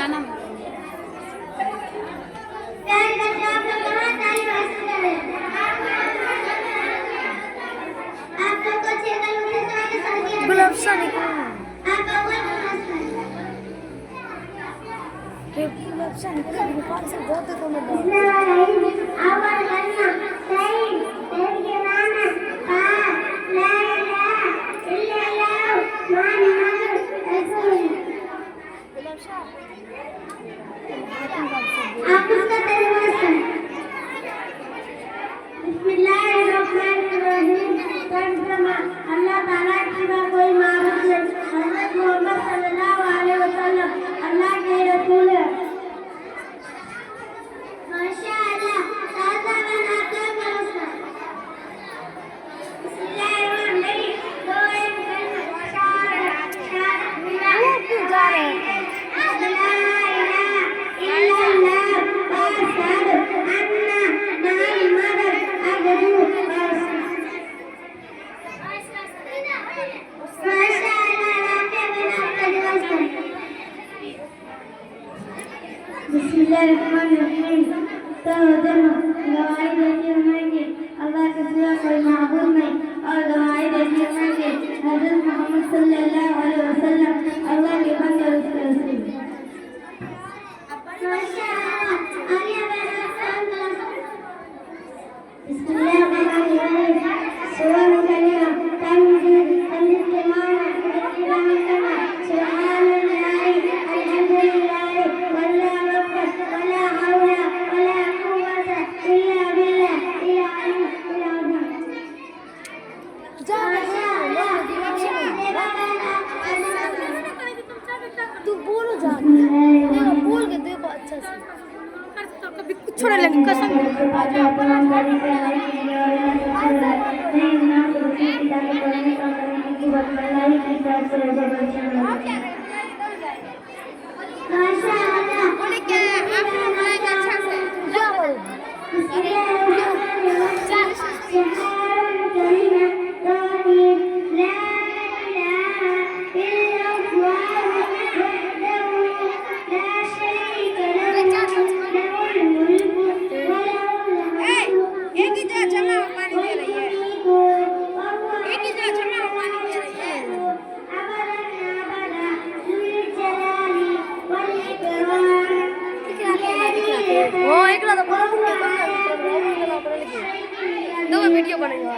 गाना गुलाब शाह कौन से बहुत तो मैं आप उसका तरीका बिस्मिल्लाहिर्रहमानिर्रहीम। अल्लाह ताला के सिवा कोई माबूद नहीं। हज़रत मोहम्मद सल्लल्लाहु अलैहि वसल्लम अल्लाह के रसूल हैं। माशाअल्लाह सादा बना कर मरसा। बिस्मिल्लाहिर्रहमानिर्रहीम। दो एक चार क्यों जा रहे हैं? बिस्मिल्लाहिर्रहमानिर्रहीम। गवाही देती हूँ मैं कि अल्लाह के सिवा कोई माबूद नहीं और गवाही देती हूँ मैं कि हज़रत मोहम्मद सल्लल्लाहु अलैहि वसल्लम अल्लाह के बंदे और उसके रसूल हैं। बिस्मिल्लाहिर्रहमानिर्रहीम। सुबह कलिमा तंजील तंजील के माना इस्लाम करना सुभानअल्लाह अल्हम्दुलिल्लाह वल्लाहु अकबर वला हौला वला कुव्वता इल्ला बिल्लाह तू बोलो जा देखो बोल के देखो अच्छा से कभी कुछ छोड़ने लगे कसम वो एक वीडियो बनेगा।